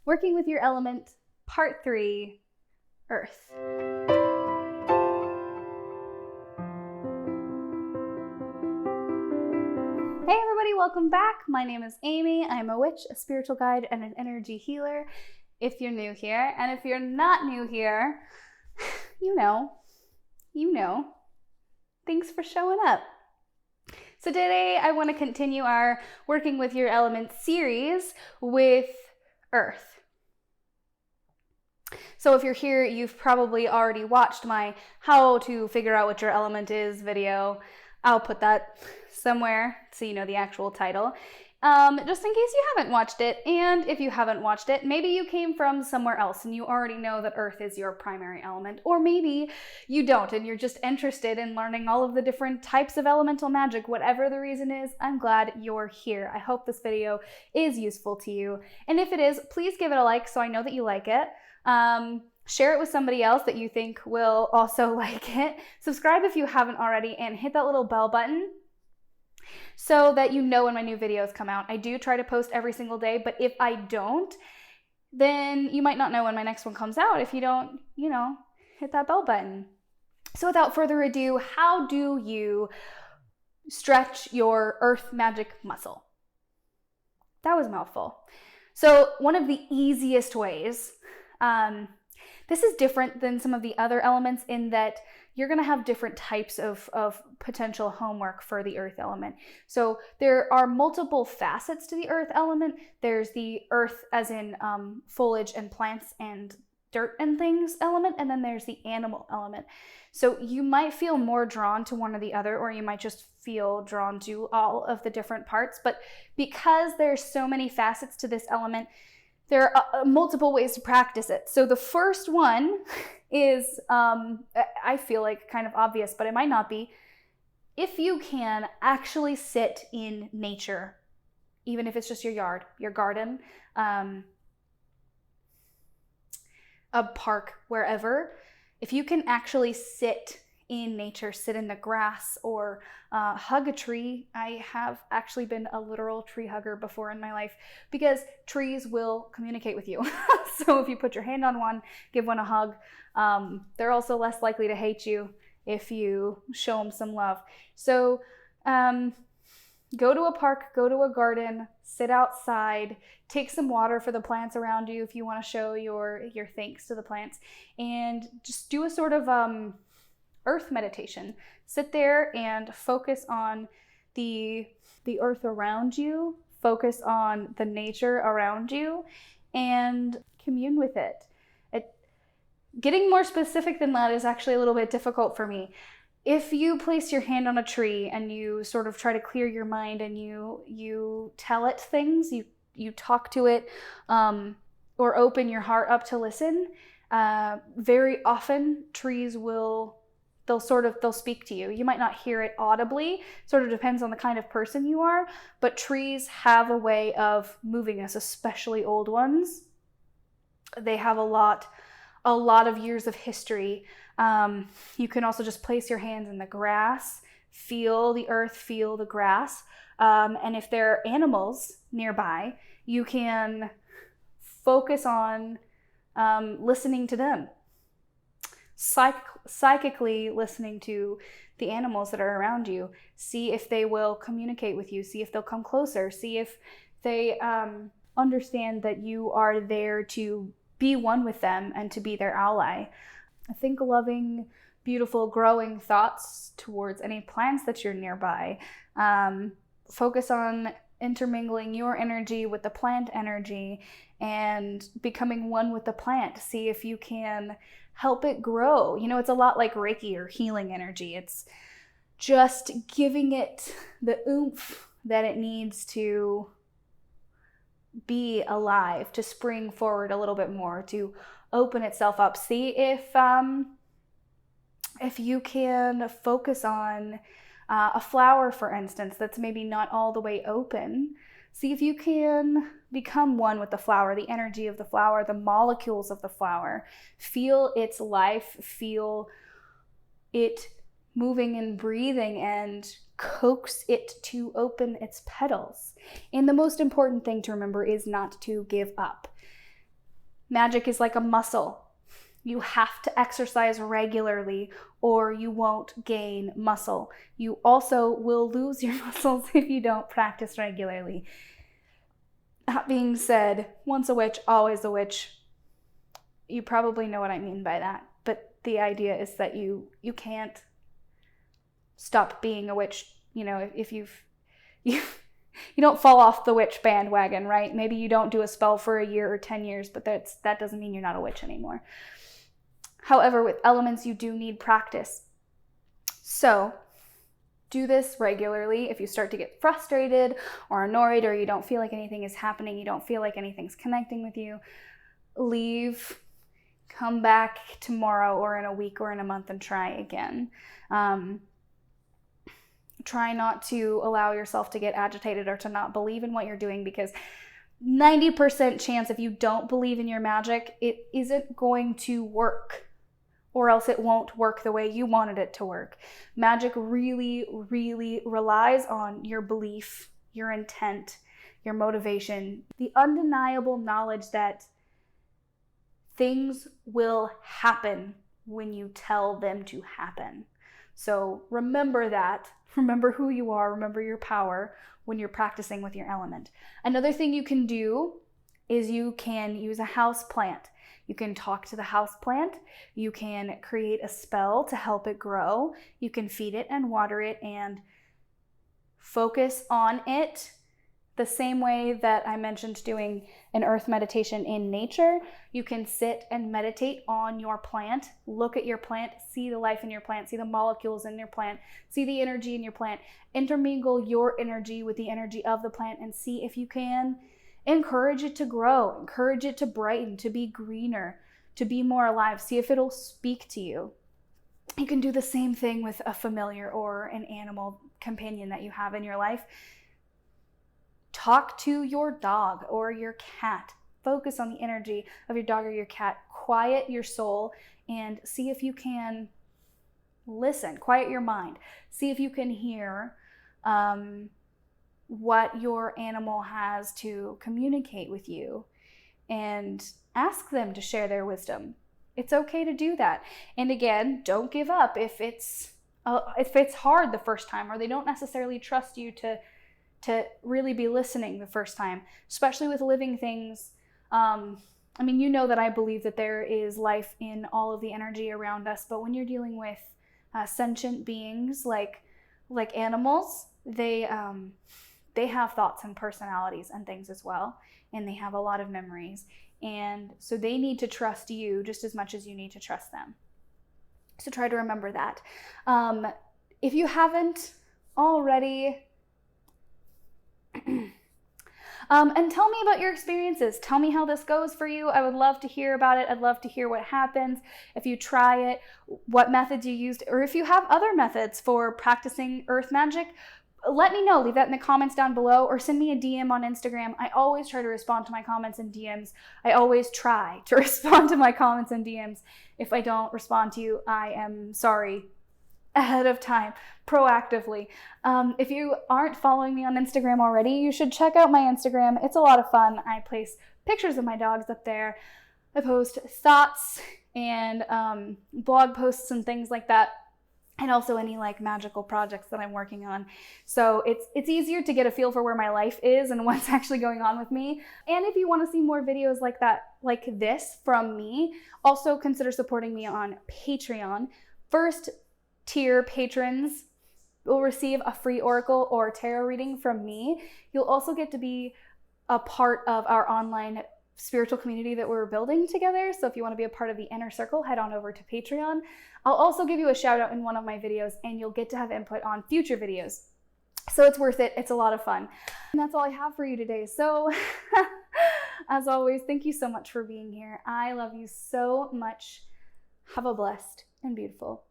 Working with your element, part 3, Earth. Hey everybody, welcome back. My name is Amy. I'm a witch, a spiritual guide, and an energy healer. If you're new here, and if you're not new here, you know. Thanks for showing up. So today I want to continue our Working with Your Element series with Earth. So if you're here, you've probably already watched my How to Figure Out What Your Element Is video. I'll put that somewhere so you know the actual title. Just in case you haven't watched it, and if you haven't watched it, maybe you came from somewhere else and you already know that Earth is your primary element, or maybe you don't and you're just interested in learning all of the different types of elemental magic. Whatever the reason is, I'm glad you're here. I hope this video is useful to you, and if it is, please give it a like so I know that you like it. Share it with somebody else that you think will also like it. Subscribe if you haven't already, and hit that little bell button so that you know when my new videos come out. I do try to post every single day, but if I don't, then you might not know when my next one comes out if you don't, hit that bell button. So without further ado, how do you stretch your earth magic muscle? That was a mouthful. So one of the easiest ways, this is different than some of the other elements in that you're going to have different types of potential homework for the earth element. So there are multiple facets to the earth element. There's the earth as in foliage and plants and dirt and things element, and then there's the animal element. So you might feel more drawn to one or the other, or you might just feel drawn to all of the different parts. But because there's so many facets to this element, there are multiple ways to practice it. So the first one is, I feel like kind of obvious, but it might not be. If you can actually sit in nature, even if it's just your yard, your garden, a park, wherever, if you can actually sit in nature, sit in the grass, or hug a tree. I have actually been a literal tree hugger before in my life because trees will communicate with you. So if you put your hand on one, give one a hug, they're also less likely to hate you if you show them some love. So go to a park, go to a garden, sit outside, take some water for the plants around you if you want to show your thanks to the plants, and just do a sort of earth meditation. Sit there and focus on the earth around you, focus on the nature around you, and commune with it. Getting more specific than that is actually a little bit difficult for me. If you place your hand on a tree and you sort of try to clear your mind and you tell it things, you talk to it, or open your heart up to listen, very often trees they'll speak to you. You might not hear it audibly, sort of depends on the kind of person you are, but trees have a way of moving us, especially old ones. They have a lot of years of history. You can also just place your hands in the grass, feel the earth, feel the grass. And if there are animals nearby, you can focus on listening to them. Psychically listening to the animals that are around you. See if they will communicate with you. See if they'll come closer. See if they understand that you are there to be one with them and to be their ally. Think loving, beautiful, growing thoughts towards any plants that you're nearby. Focus on intermingling your energy with the plant energy and becoming one with the plant. See if you can help it grow. It's a lot like Reiki or healing energy. It's just giving it the oomph that it needs to be alive, to spring forward a little bit more, to open itself up. See if you can focus on a flower, for instance, that's maybe not all the way open. See if you can become one with the flower, the energy of the flower, the molecules of the flower. Feel its life, feel it moving and breathing, and coax it to open its petals. And the most important thing to remember is not to give up. Magic is like a muscle. You have to exercise regularly or you won't gain muscle. You also will lose your muscles if you don't practice regularly. That being said, once a witch, always a witch. You probably know what I mean by that. But the idea is that you can't stop being a witch. You know, if you don't fall off the witch bandwagon, right? Maybe you don't do a spell for a year or 10 years, but that doesn't mean you're not a witch anymore. However, with elements, you do need practice. So do this regularly. If you start to get frustrated or annoyed or you don't feel like anything is happening, you don't feel like anything's connecting with you, leave, come back tomorrow or in a week or in a month and try again. Try not to allow yourself to get agitated or to not believe in what you're doing, because 90% chance if you don't believe in your magic, it isn't going to work, or else it won't work the way you wanted it to work. Magic really, really relies on your belief, your intent, your motivation, the undeniable knowledge that things will happen when you tell them to happen. So remember that. Remember who you are. Remember your power when you're practicing with your element. Another thing you can do is you can use a house plant. You can talk to the house plant. You can create a spell to help it grow. You can feed it and water it and focus on it the same way that I mentioned doing an earth meditation in nature. You can sit and meditate on your plant, look at your plant, see the life in your plant, see the molecules in your plant, see the energy in your plant, intermingle your energy with the energy of the plant and see if you can encourage it to grow, encourage it to brighten, to be greener, to be more alive. See if it'll speak to you. You can do the same thing with a familiar or an animal companion that you have in your life. Talk to your dog or your cat. Focus on the energy of your dog or your cat. Quiet your soul and see if you can listen. Quiet your mind. See if you can hear what your animal has to communicate with you, and ask them to share their wisdom. It's okay to do that. And again, don't give up if it's hard the first time, or they don't necessarily trust you to really be listening the first time, especially with living things. I mean, you know that I believe that there is life in all of the energy around us, but when you're dealing with sentient beings like animals, they have thoughts and personalities and things as well, and they have a lot of memories, and so they need to trust you just as much as you need to trust them. So try to remember that. If you haven't already, and tell me about your experiences. Tell me how this goes for you. I would love to hear about it. I'd love to hear what happens if you try it, what methods you used, or if you have other methods for practicing earth magic. Let me know. Leave that in the comments down below, or send me a DM on Instagram. I always try to respond to my comments and DMs. I always try to respond to my comments and DMs. If I don't respond to you, I am sorry ahead of time, proactively. If you aren't following me on Instagram already, you should check out my Instagram. It's a lot of fun. I place pictures of my dogs up there. I post thoughts and blog posts and things like that, and also any like magical projects that I'm working on. So it's easier to get a feel for where my life is and what's actually going on with me. And if you want to see more videos like that, like this from me, also consider supporting me on Patreon. First tier patrons will receive a free oracle or tarot reading from me. You'll also get to be a part of our online spiritual community that we're building together. So if you want to be a part of the inner circle, head on over to Patreon. I'll also give you a shout out in one of my videos, and you'll get to have input on future videos. So it's worth it. It's a lot of fun. And that's all I have for you today. So as always, thank you so much for being here. I love you so much. Have a blessed and beautiful